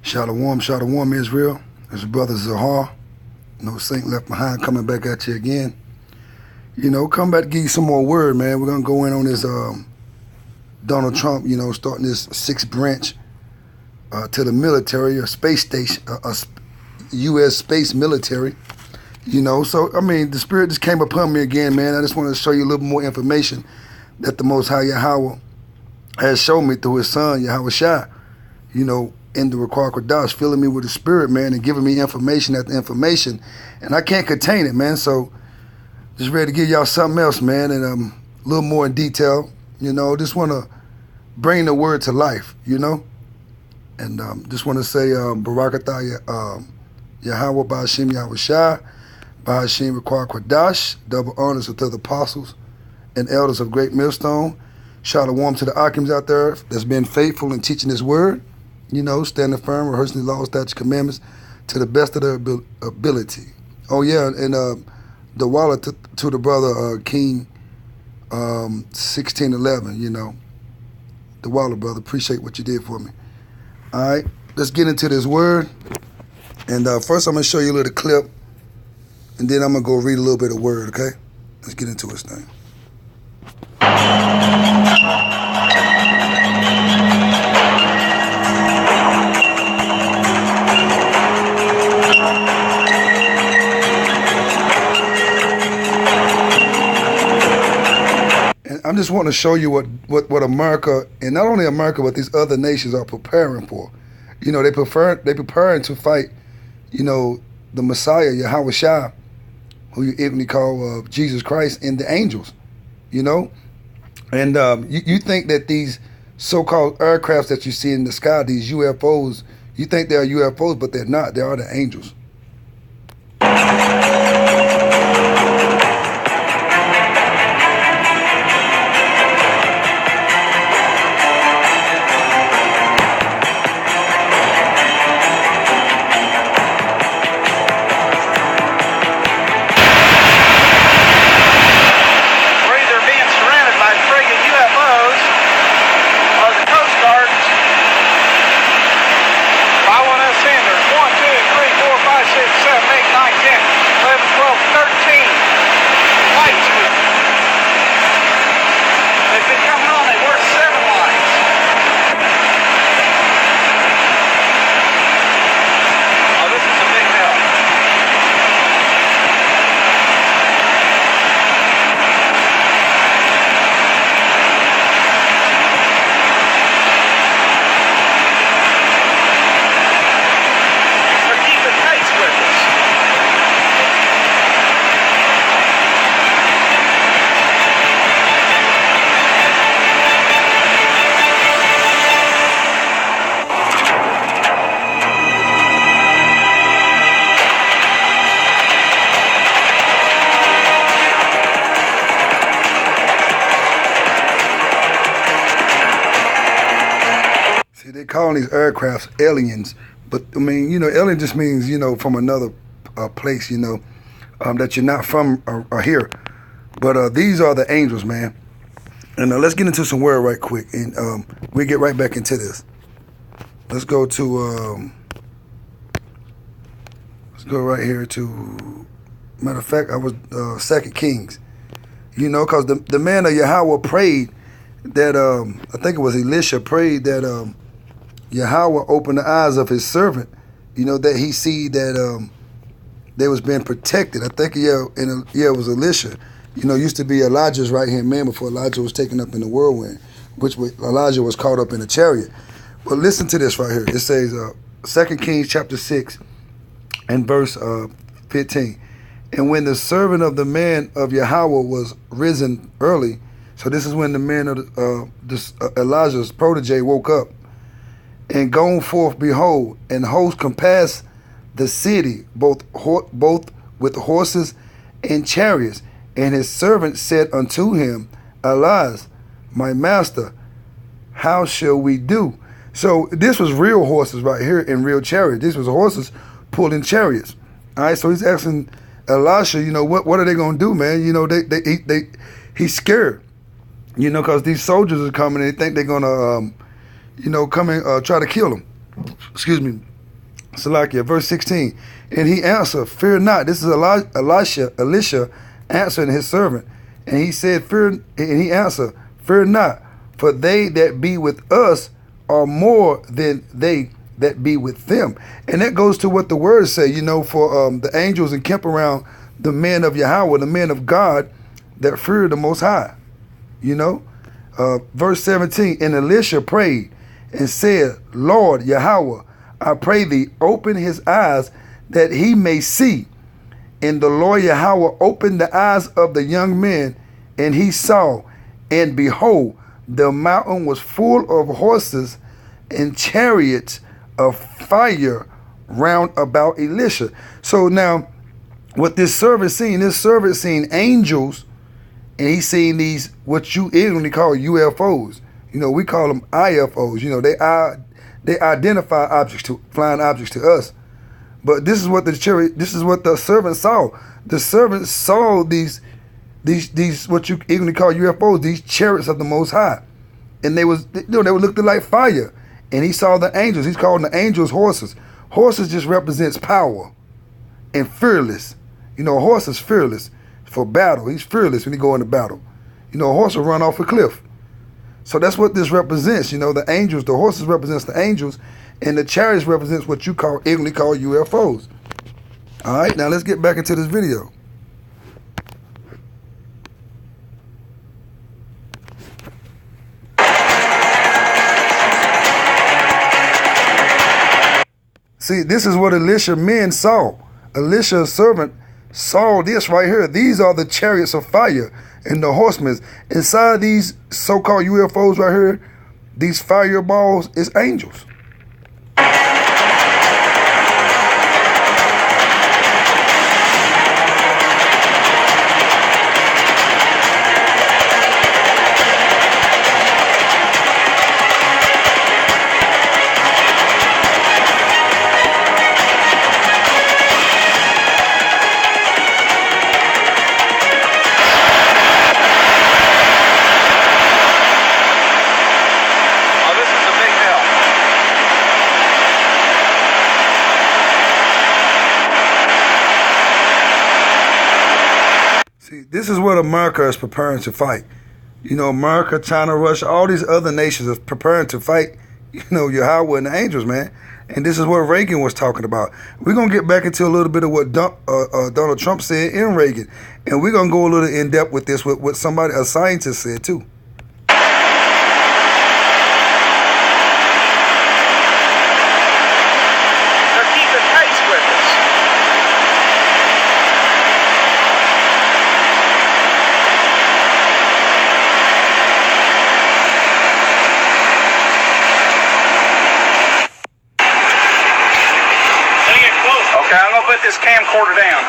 Shalom, shalom, Israel. It's your brother Zahar. No saint left behind, coming back at you again. Come back to give you some more word, man. We're going to go in on this Donald Trump, starting this sixth branch to the military, a space station, a U.S. space military. The Spirit just came upon me again, man. I just want to show you a little more information that the Most High Yahweh has shown me through His Son, Yahweh Shai, in the Ruach Kodesh, filling me with the Spirit, man, and giving me information after information. And I can't contain it, man. So just ready to give y'all something else, man, and a little more in detail. Just want to bring the word to life, And just want to say, Barakatah Yahweh Ba'Hashem Yahweh Shai, Ba'Hashem Ruach Kodesh, double honors to the apostles and elders of Great Millstone. Shalom to the Akims out there that's been faithful in teaching His word. Standing firm, rehearsing the law, statutes, commandments to the best of their ability. Oh, yeah, and the wallet to the brother King 1611, the wallet, brother. Appreciate what you did for me. All right, let's get into this word. And first I'm going to show you a little clip, and then I'm going to go read a little bit of word, okay? Let's get into this thing. I'm just wanting to show you what America, and not only America, but these other nations are preparing for. They preparing to fight, the Messiah, Yahweh Shai, who you ignorantly call Jesus Christ, and the angels, And you think that these so-called aircrafts that you see in the sky, these UFOs, you think they are UFOs, but they're not. They are the angels. Calling these aircrafts aliens, but alien just means from another place, that you're not from or here. But these are the angels, man. And let's get into some word right quick, and we get right back into this. Let's go right here to. Matter of fact, I was 2 Kings, because the man of Yahweh prayed that I think it was Elisha prayed that. Yahweh opened the eyes of His servant, that he see that they was being protected. I think, it was Elisha. Used to be Elijah's right-hand man before Elijah was taken up in the whirlwind, which Elijah was caught up in a chariot. But listen to this right here. It says, 2 Kings chapter 6 and verse 15. And when the servant of the man of Yahweh was risen early, so this is when the man of Elijah's protege woke up, and gone forth, behold, and hosts compassed the city, both with horses and chariots. And his servant said unto him, Alas, my master, how shall we do? So this was real horses right here and real chariots. This was horses pulling chariots. All right, so he's asking Elisha, what are they going to do, man? He's scared, because these soldiers are coming and they think they're going to, come and try to kill him. Excuse me. Salakia, verse 16. And he answered, fear not. This is Elisha answering his servant. And he said, and he answered, fear not, for they that be with us are more than they that be with them. And that goes to what the words say, for the angels encamp around the men of Yahweh, the men of God that fear the Most High. Verse 17, and Elisha prayed and said, Lord Yahweh, I pray thee, open his eyes that he may see. And the Lord Yahweh opened the eyes of the young man, and he saw, and behold, the mountain was full of horses and chariots of fire round about Elisha. So now, what this servant seen angels, and he's seen these, what you ignorantly call UFOs. We call them IFOs. They identify flying objects to us. But this is what the servant saw. The servant saw these what you ignorantly call UFOs, these chariots of the Most High, and they were looking like fire. And he saw the angels. He's calling the angels horses. Horses just represents power and fearless. A horse is fearless for battle. He's fearless when he go into battle. A horse will run off a cliff. So that's what this represents. The angels, the horses represents the angels, and the chariots represents what you ignorantly call UFOs. All right, now let's get back into this video. See, this is what Elisha men saw. Elisha's servant saw this right here. These are the chariots of fire and the horsemen. Inside these so-called UFOs right here, these fireballs is angels. This is what America is preparing to fight. America, China, Russia, all these other nations are preparing to fight, Yahweh and the angels, man. And this is what Reagan was talking about. We're going to get back into a little bit of what Donald Trump said in Reagan. And we're going to go a little in depth with this, with what a scientist said too. I'm going to put this camcorder down.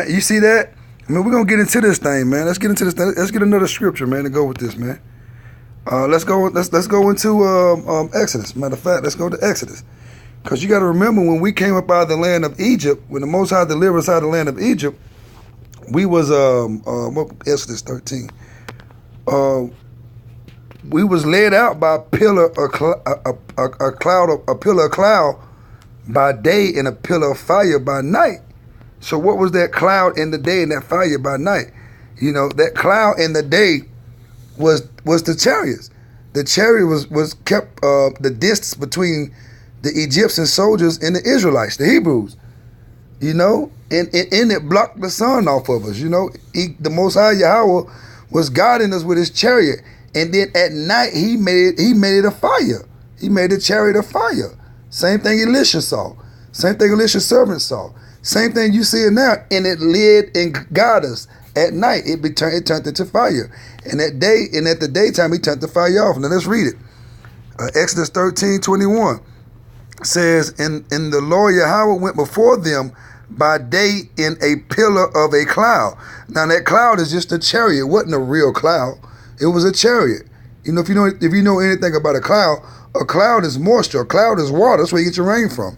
You see that? We're going to get into this thing, man. Let's get into this thing. Let's get another scripture, man, to go with this, man. Let's go into Exodus. Matter of fact, let's go to Exodus. Because you got to remember, when we came up out of the land of Egypt, when the Most High delivered us out of the land of Egypt, we was, Exodus 13. We was led out by a pillar of cloud by day and a pillar of fire by night. So what was that cloud in the day and that fire by night? That cloud in the day was the chariots. The chariot was kept the distance between the Egyptian soldiers and the Israelites, the Hebrews. And it blocked the sun off of us. The Most High Yahweh was guiding us with his chariot, and then at night he made it a fire. He made the chariot a fire. Same thing Elisha saw. Same thing Elisha's servant saw. Same thing you see it now, and it led and guided us. At night, it turned into fire, and at the daytime, he turned the fire off. Now let's read it. Exodus 13:21 says, and the Lord Yahweh went before them by day in a pillar of a cloud. Now that cloud is just a chariot. It wasn't a real cloud. It was a chariot. You know, if you know anything about a cloud is moisture. A cloud is water. That's where you get your rain from.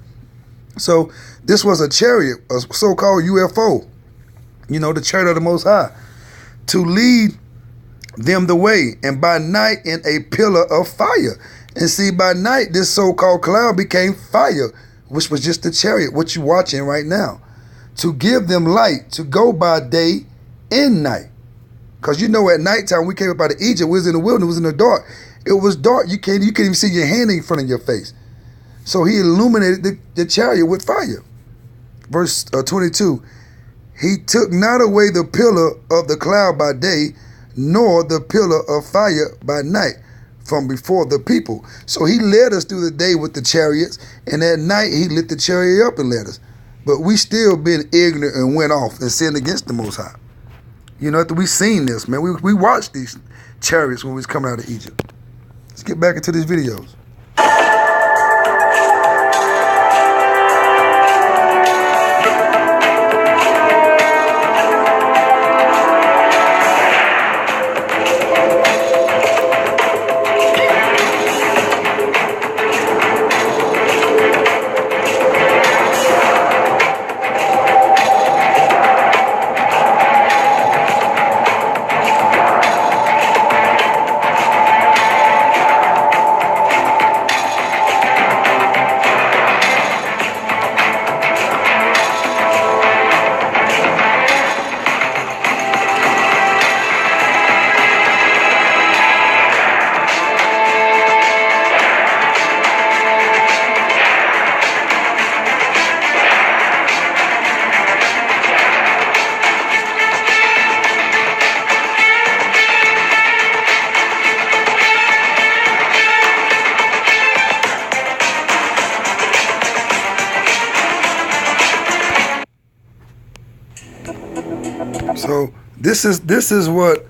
So this was a chariot, a so-called UFO. You know, the chariot of the Most High, to lead them the way, and by night in a pillar of fire. And see, by night, this so-called cloud became fire, which was just the chariot, what you're watching right now, to give them light, to go by day and night. Because you know, at nighttime, we came up out of Egypt, we was in the wilderness, it was in the dark. It was dark, you couldn't even see your hand in front of your face. So he illuminated the chariot with fire. Verse 22, he took not away the pillar of the cloud by day, nor the pillar of fire by night from before the people. So he led us through the day with the chariots, and at night he lit the chariot up and led us. But we still been ignorant and went off and sinned against the Most High. You know, after we seen this, man, we watched these chariots when we was coming out of Egypt. Let's get back into these videos. So this is what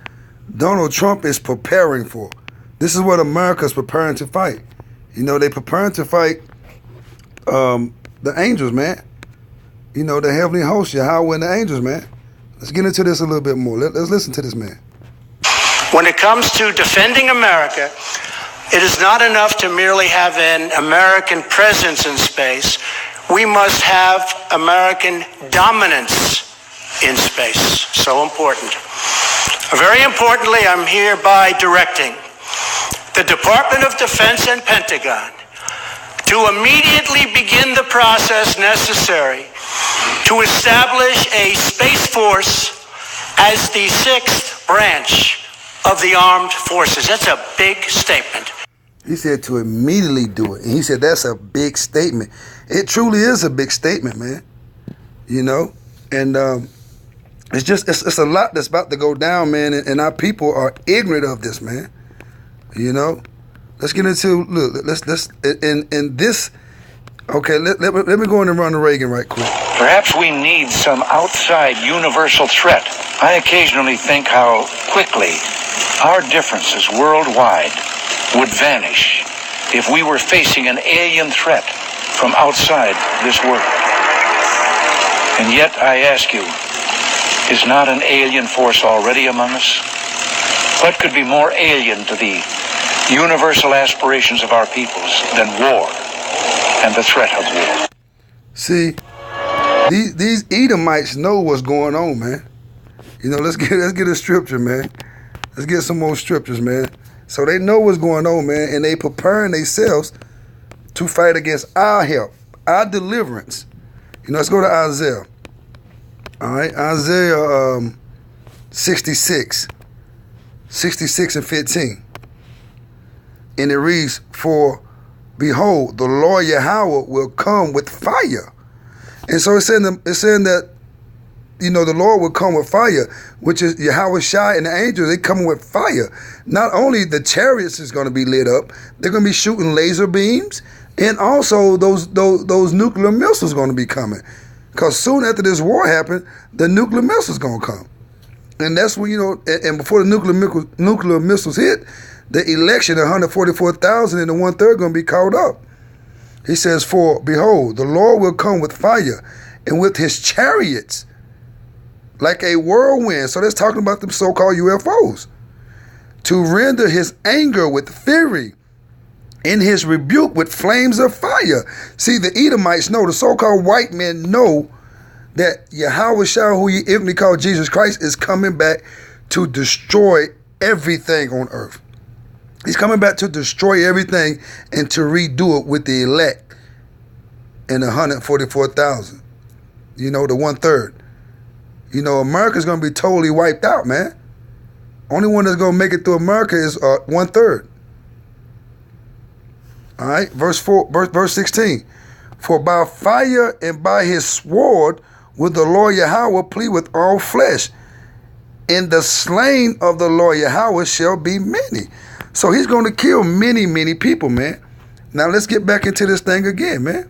Donald Trump is preparing for. This is what America's preparing to fight. You know, they preparing to fight the angels, man. You know, the heavenly host, Yahweh and the angels, man. Let's get into this a little bit more. Let's listen to this man. When it comes to defending America, it is not enough to merely have an American presence in space. We must have American dominance in space. So important. Very importantly, I'm hereby directing the Department of Defense and Pentagon to immediately begin the process necessary to establish a space force as the sixth branch of the armed forces. That's a big statement. He said to immediately do it. And he said that's a big statement. It truly is a big statement, man. You know? And it's a lot that's about to go down, man. And our people are ignorant of this, man. You know? Let's get into, look, let's in this, okay, let me go in and run to Reagan right quick. Perhaps we need some outside universal threat. I occasionally think how quickly our differences worldwide would vanish if we were facing an alien threat from outside this world. And yet, I ask you, is not an alien force already among us? What could be more alien to the universal aspirations of our peoples than war and the threat of war? See, these Edomites know what's going on, man. You know, let's get a scripture, man. Let's get some more scriptures, man. So they know what's going on, man, and they preparing themselves to fight against our help, our deliverance. You know, let's go to Isaiah. All right, Isaiah 66 and 15. And it reads, for behold, the Lord Yahweh will come with fire. And so it's saying that, you know, the Lord will come with fire, which is Yahweh Shai and the angels, they coming with fire. Not only the chariots is going to be lit up, they're going to be shooting laser beams, and also those nuclear missiles going to be coming. Because soon after this war happened, the nuclear missiles going to come. And that's when, and before the nuclear missiles hit, the election, 144,000 and the 1/3 going to be called up. He says, for behold, the Lord will come with fire and with his chariots like a whirlwind. So that's talking about them so-called UFOs. To render his anger with fury and his rebuke with flames of fire. See, the Edomites know, the so-called white men know that Yahweh Shah, who he infinitely called Jesus Christ, is coming back to destroy everything on earth. He's coming back to destroy everything and to redo it with the elect and 144,000. The 1/3. America's going to be totally wiped out, man. Only one that's going to make it through America is 1/3. All right, verse 16. For by fire and by his sword will the Lord Yahweh plead with all flesh, and the slain of the Lord Yahweh shall be many. So he's going to kill many, many people, man. Now let's get back into this thing again, man.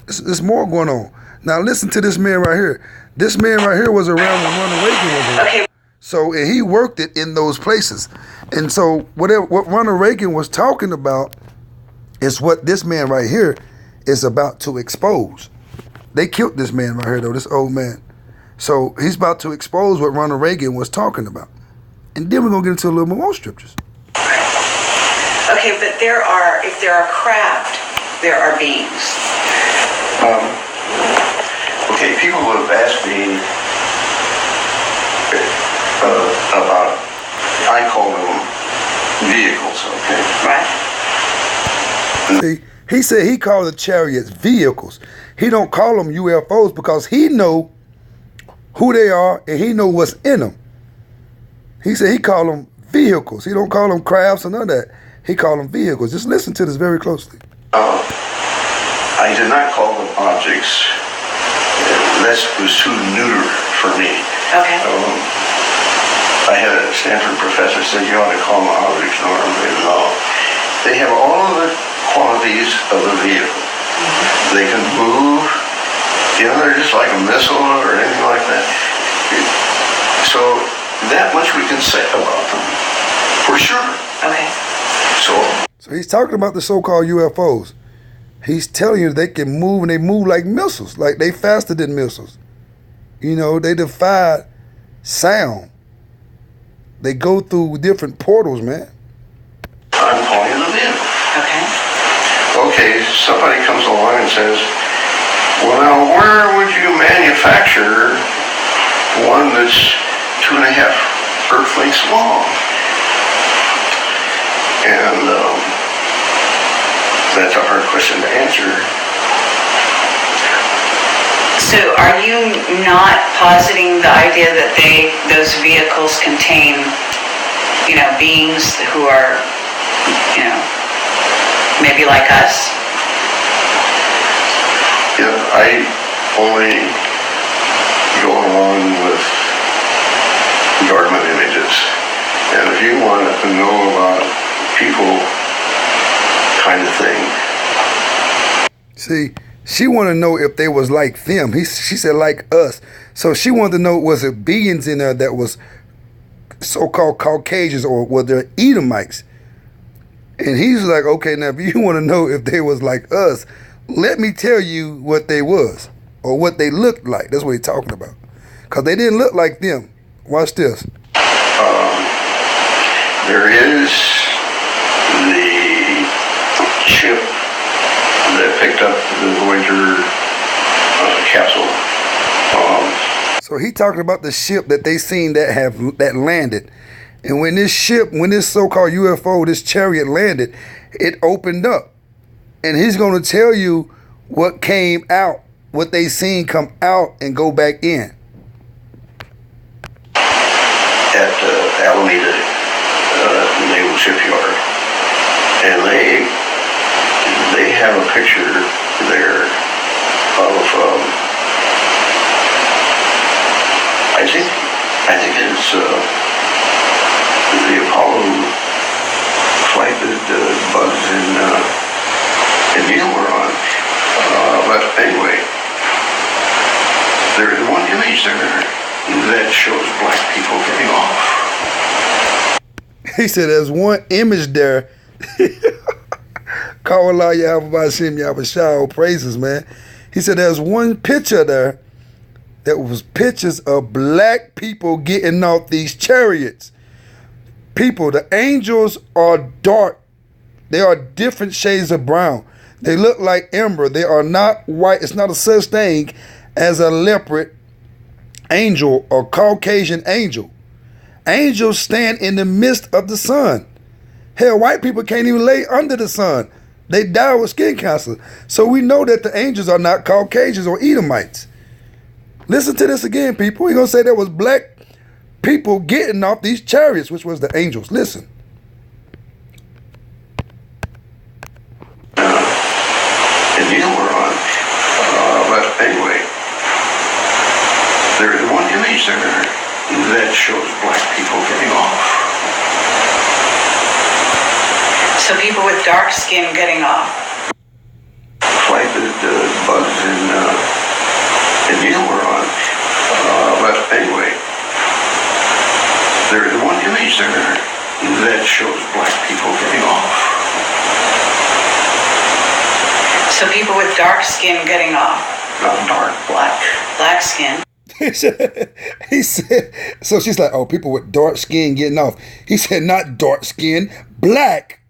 There's more going on. Now listen to this man right here. This man right here was around when Ronald Reagan was around. Okay. So and he worked it in those places. And so what Ronald Reagan was talking about is what this man right here is about to expose. They killed this man right here, though, this old man. So he's about to expose what Ronald Reagan was talking about. And then we're going to get into a little more scriptures. Okay, but if there are craft, there are beings. Okay, people have asked me about, I call them vehicles, okay? Right. See, he said he called the chariots vehicles. He don't call them UFOs because he know who they are and he know what's in them. He said he call them vehicles. He don't call them crafts or none of that. He call them vehicles. Just listen to this very closely. I did not call them objects. That was too neuter for me. Okay. I had a Stanford professor say you ought to call them objects. No. They have all of the qualities of a vehicle. Mm-hmm. They can move. They're just like a missile or anything like that. So that much we can say about them, for sure. Okay. So he's talking about the so-called UFOs. He's telling you they can move, and they move like missiles. Like they faster than missiles. They defy sound. They go through different portals, man. I'm calling it a vehicle. Okay. Okay, somebody comes along and says, well, now where would you manufacture one that's 2.5 Earth lengths long? And that's a hard question to answer. So are you not positing the idea that those vehicles contain, beings who are, maybe like us? Yeah, I only go along with government images. And if you want to know about people kind of thing. See, she wanted to know if they was like them. She said like us. So she wanted to know, was it beings in there that was so-called Caucasians or were there Edomites? And he's like, okay, now if you want to know if they was like us, let me tell you what they was or what they looked like. That's what he's talking about. Because they didn't look like them. Watch this. There is the ship that picked up the Voyager capsule. So he talking about the ship that they seen that landed. And when this so-called UFO, this chariot landed, it opened up. And he's going to tell you what came out, what they seen come out and go back in. At Alameda Naval Shipyard. And they have a picture there of, I think it's the Apollo flight that Buzz and Neil were on. But anyway, There is one image there that shows black people getting off. He said there's one image there. Call Allah Yahweh Bashim Yahweh Shah, praises, man. He said there's one picture there that was pictures of black people getting off these chariots. People, the angels are dark. They are different shades of brown. They look like ember. They are not white. It's not a such thing as a leopard angel or Caucasian angel. Angels stand in the midst of the sun. Hell, white people can't even lay under the sun. They die with skin cancer. So we know that the angels are not Caucasians or Edomites. Listen to this again, people. He's going to say there was black people getting off these chariots, which was the angels. Listen. And you were on. But anyway, there is one image there that shows black people getting off. So people with dark skin getting off. Flight that bugs and you were on. But anyway, there is one image there that shows black people getting off. So people with dark skin getting off. Not dark. Black. Black skin. He said, so she's like, oh, people with dark skin getting off. He said, not dark skin, black.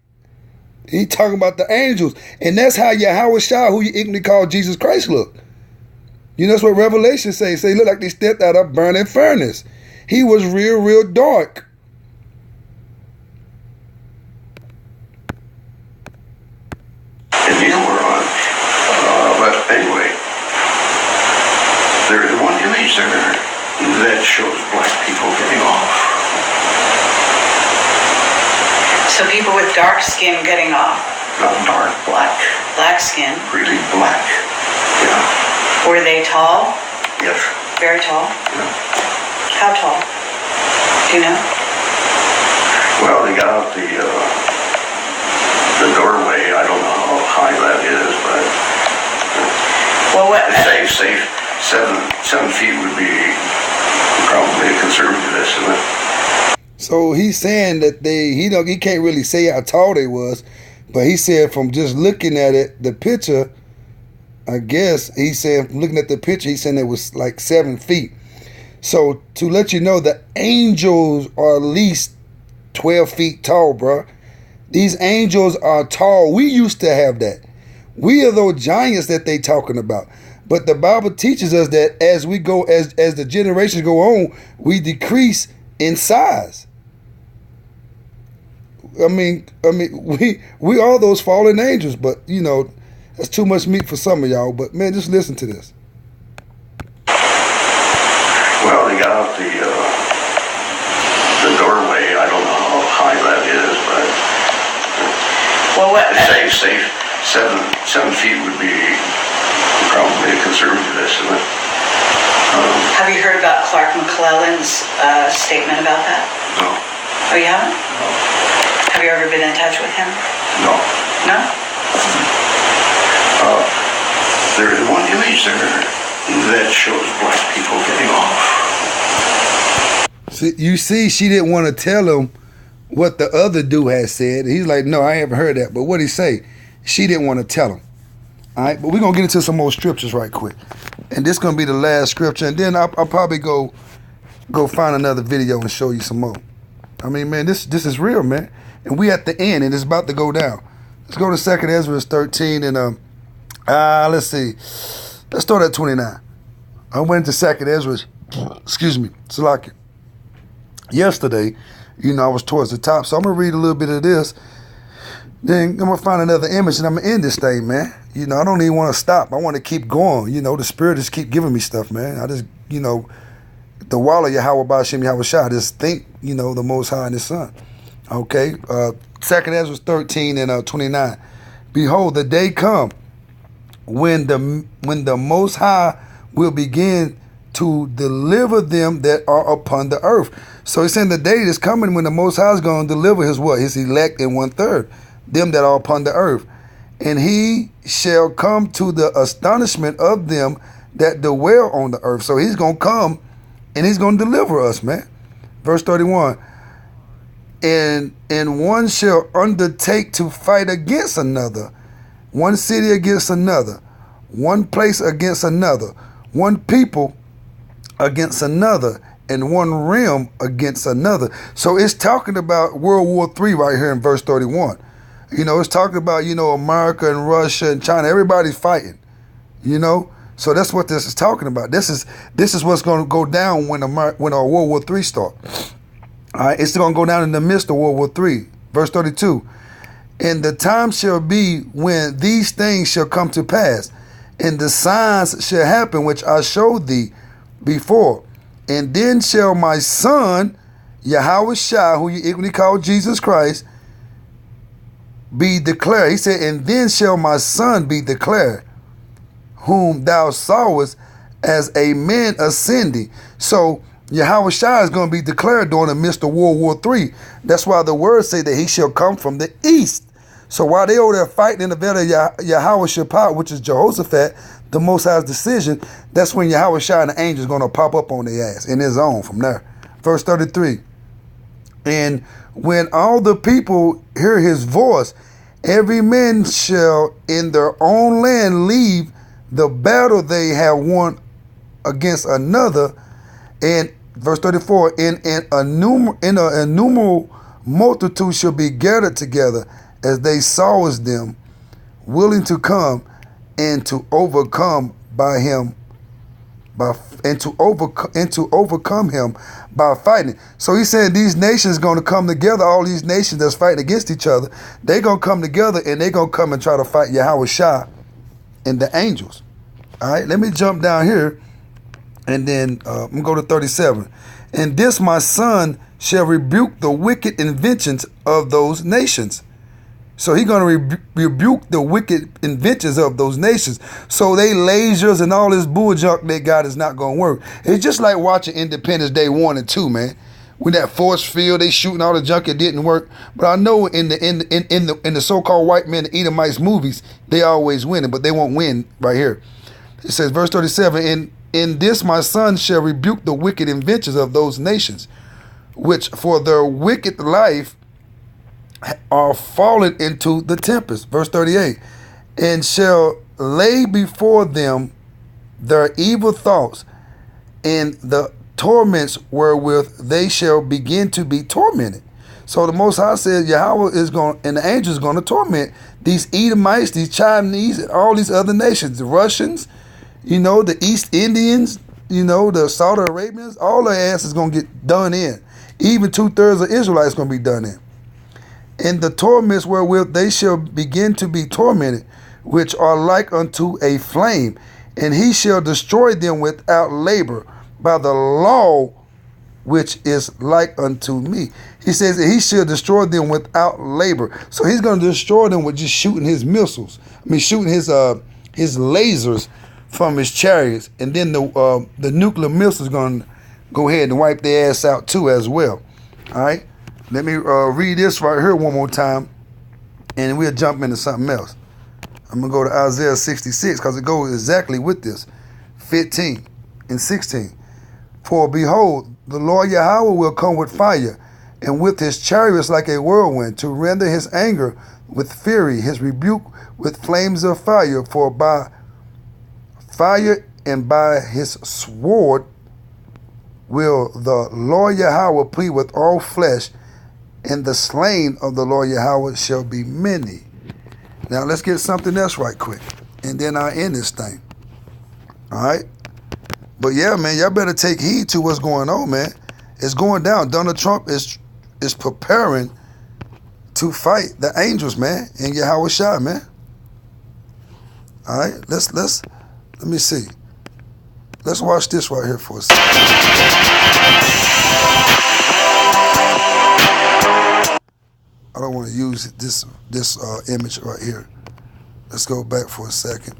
He talking about the angels. And that's how Yahweh Shah, who you ignorantly call Jesus Christ, look. You know, that's what Revelation say. Say, look like they stepped out of burning furnace. He was real, real dark. And you were on. But anyway, there is one image there that shows black people getting off. So people with dark skin getting off. Not dark. Black. Black skin. Really black. Yeah. Were they tall? Yes. Very tall? Yeah. How tall? Do you know? Well, they got out the doorway. I don't know how high that is, but Well, what? safe. 7 feet would be probably a conservative estimate. So he's saying that he can't really say how tall they was, but he said from just looking at it, the picture, I guess he said from looking at the picture, he said it was like 7 feet. So to let you know, the angels are at least 12 feet tall, bro. These angels are tall. We used to have that. We are those giants that they talking about. But the Bible teaches us that as we go, as the generations go on, we decrease in size. I mean, we are those fallen angels, but you know, that's too much meat for some of y'all. But man, just listen to this. Well, they got out the doorway. I don't know how high that is, but Well, what? safe. 7 feet would be probably a conservative estimate. Have you heard about Clark McClellan's statement about that? No. Oh, you haven't? No. Have you ever been in touch with him? No. No? There is one image there that shows black people getting off. You see, she didn't want to tell him what the other dude had said. He's like, no, I haven't heard that. But what'd he say? She didn't want to tell him. All right, but we're going to get into some more scriptures right quick. And this is going to be the last scripture. And then I'll probably go find another video and show you some more. I mean, man, this is real, man. And we at the end, and it's about to go down. Let's go to 2nd Ezra 13, and let's see. Let's start at 29. I went to 2nd Ezra, excuse me, Salakia. Yesterday, you know, I was towards the top, so I'm going to read a little bit of this. Then I'm going to find another image, and I'm going to end this thing, man. You know, I don't even want to stop. I want to keep going. You know, the Spirit just keep giving me stuff, man. I just, you know, the Walla Yahweh Bashim Yahweh Shah, I just think, you know, the Most High and His Son. Okay, 2nd Ezra 13 and 29. Behold, the day come when the Most High will begin to deliver them that are upon the earth. So he's saying the day is coming when the Most High is going to deliver his what? His elect in 1/3, them that are upon the earth. And he shall come to the astonishment of them that dwell on the earth. So he's going to come and he's going to deliver us, man. Verse 31. And one shall undertake to fight against another, one city against another, one place against another, one people against another, and one realm against another. So it's talking about World War III right here in verse 31. You know, it's talking about, you know, America and Russia and China. Everybody's fighting, you know. So that's what this is talking about. This is what's going to go down when our World War III starts. All right, it's going to go down in the midst of World War III. Verse 32. And the time shall be when these things shall come to pass, and the signs shall happen which I showed thee before. And then shall my son, Yahweh Shai, who you equally call Jesus Christ, be declared. He said, and then shall my son be declared, whom thou sawest as a man ascending. So Yahweh Shai is going to be declared during the midst of World War III. That's why the words say that he shall come from the east. So while they over there fighting in the battle of Yahweh Shaphat, which is Jehoshaphat, the Most High's decision, that's when Yahweh Shai and the angels going to pop up on their ass in his own from there. Verse 33. And when all the people hear his voice, every man shall in their own land leave the battle they have won against another. And verse 34, in an innumerable multitude shall be gathered together as they saw as them, willing to come and to overcome by him, to overcome him by fighting. So he said these nations going to come together. All these nations that's fighting against each other, they going to come together and they going to come and try to fight Yahweh Shai and the angels. All right, let me jump down here, and then I'm going to go to 37. And this my son shall rebuke the wicked inventions of those nations. So he's going to rebuke the wicked inventions of those nations. So they lasers and all this bull junk they got is not going to work. It's just like watching Independence Day 1 and 2, man. When that force field, they shooting all the junk, it didn't work. But I know in the so-called white men, the Edomites movies, they always win, but they won't win right here. It says, verse 37, in this my son shall rebuke the wicked inventions of those nations, which for their wicked life are fallen into the tempest. Verse 38, and shall lay before them their evil thoughts and the torments wherewith they shall begin to be tormented. So the Most High says Yahweh is going, and the angels is going to torment these Edomites, these Chinese, and all these other nations, the Russians, you know, the East Indians, you know, the Saudi Arabians, all their ass is going to get done in. Even 2/3 of Israelites going to be done in. And the torments wherewith they shall begin to be tormented, which are like unto a flame, and he shall destroy them without labor by the law which is like unto me. He says that he shall destroy them without labor. So he's going to destroy them with just shooting his missiles. I mean, shooting his lasers from his chariots, and then the nuclear missiles going to go ahead and wipe their ass out too as well. All right. Let me read this right here one more time, and we'll jump into something else. I'm going to go to Isaiah 66 because it goes exactly with this, 15 and 16. For behold, the Lord Yahweh will come with fire, and with his chariots like a whirlwind, to render his anger with fury, his rebuke with flames of fire. For by fire and by his sword will the Lord Yahweh plead with all flesh, and the slain of the Lord Yahweh shall be many. Now let's get something else right quick, and then I'll end this thing. All right? But yeah, man, y'all better take heed to what's going on, man. It's going down. Donald Trump is preparing to fight the angels, man, and Yahweh Shai, man. All right? Let me see. Let's watch this right here for a second. I don't want to use this image right here. Let's go back for a second.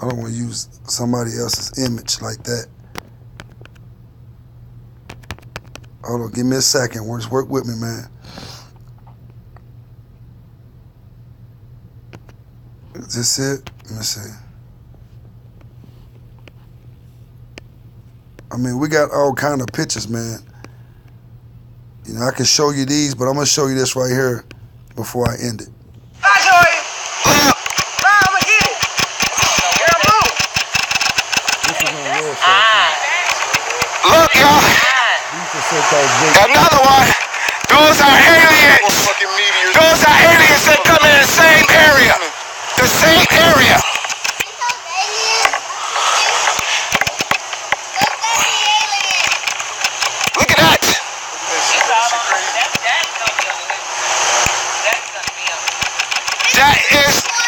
I don't want to use somebody else's image like that. Hold on, give me a second. Just work with me, man. Is this it? Let me see. I mean, we got all kind of pictures, man. You know, I can show you these, but I'm going to show you this right here before I end it. I show you. Nah, I'm going to get it. Here I'm moving. This is on welfare. Look, y'all. Another one. Those are aliens. Those are aliens that come in the same area. The same area. Look at that.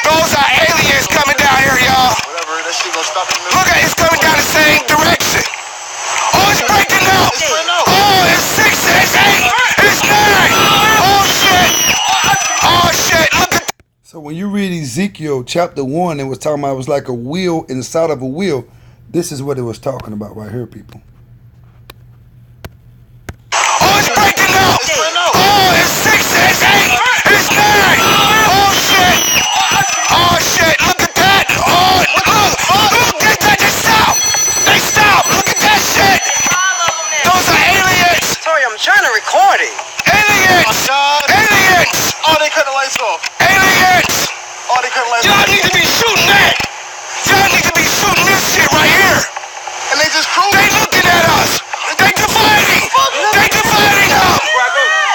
Those are aliens coming down here, y'all. Look at it, it's coming down the same direction. Oh, it's breaking out. Oh, it's 6, it's 8, it's 9. Oh, shit. Oh, shit. Look at. So when you read Ezekiel chapter 1, it was talking about it was like a wheel inside of a wheel. This is what it was talking about right here, people. Oh, it's breaking out. Oh, it's 6, it's 8, it's 9. Oh, shit. Oh, shit. Look at that. Oh, look. They stop. They stop. Look at that shit. Those are aliens. Sorry, I'm trying to record it. Aliens. Aliens. Oh, they cut the lights off. Aliens. Oh, they cut the lights Y'all off. need to be shooting that. Y'all need to be shooting this shit right here. And they just cruise. They looking at us. They dividing. They dividing up.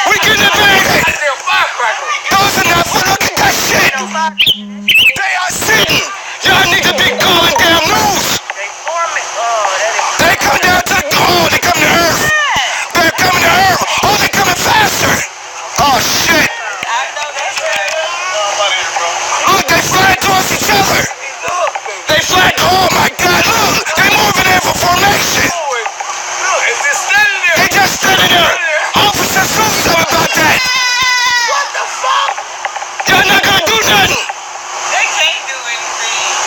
We getting invaded. Those are not for. Look at that shit. They are sitting. Y'all need to be calling damn news. They come down to the. Oh, they come to Earth. They're coming to Earth. Oh, they coming faster. Oh shit. Look, they flying towards each other. They flying. Oh my God. Look, they moving in for formation. They just standing there. Officer, do something about that. What the fuck? Y'all not gonna do nothing. They can't do anything.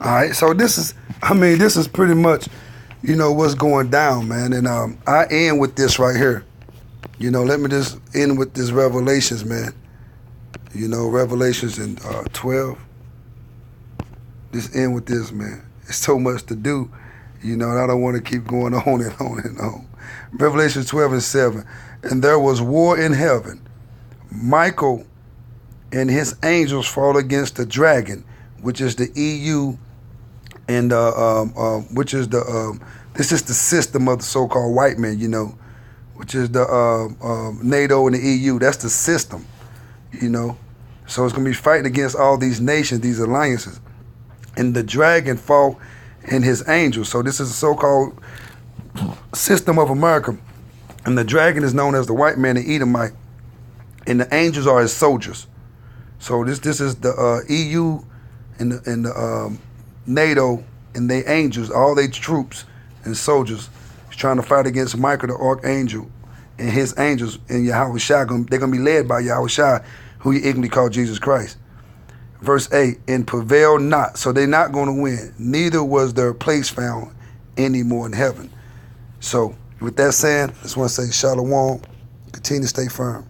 All right, so this is pretty much, you know, what's going down, man. And I end with this right here. You know, let me just end with this Revelations, man. You know, Revelations in 12. Just end with this, man. It's so much to do, you know, and I don't want to keep going on and on and on. Revelation 12 and 7. And there was war in heaven. Michael and his angels fought against the dragon, which is the EU, and which is the this is the system of the so-called white men, you know, which is the NATO and the EU. That's the system, you know. So it's gonna be fighting against all these nations, these alliances, and the dragon fought and his angels. So this is a so-called system of America, and the dragon is known as the white man, the Edomite, and the angels are his soldiers. So this is the EU and the NATO and they angels, all they troops and soldiers is trying to fight against Michael the archangel and his angels and Yahweh Shai. They're going to be led by Yahweh Shai, who you ignorantly call Jesus Christ. Verse 8, and prevail not. So they're not going to win. Neither was their place found any more in heaven. So with that saying, I just want to say shalom. Continue to stay firm.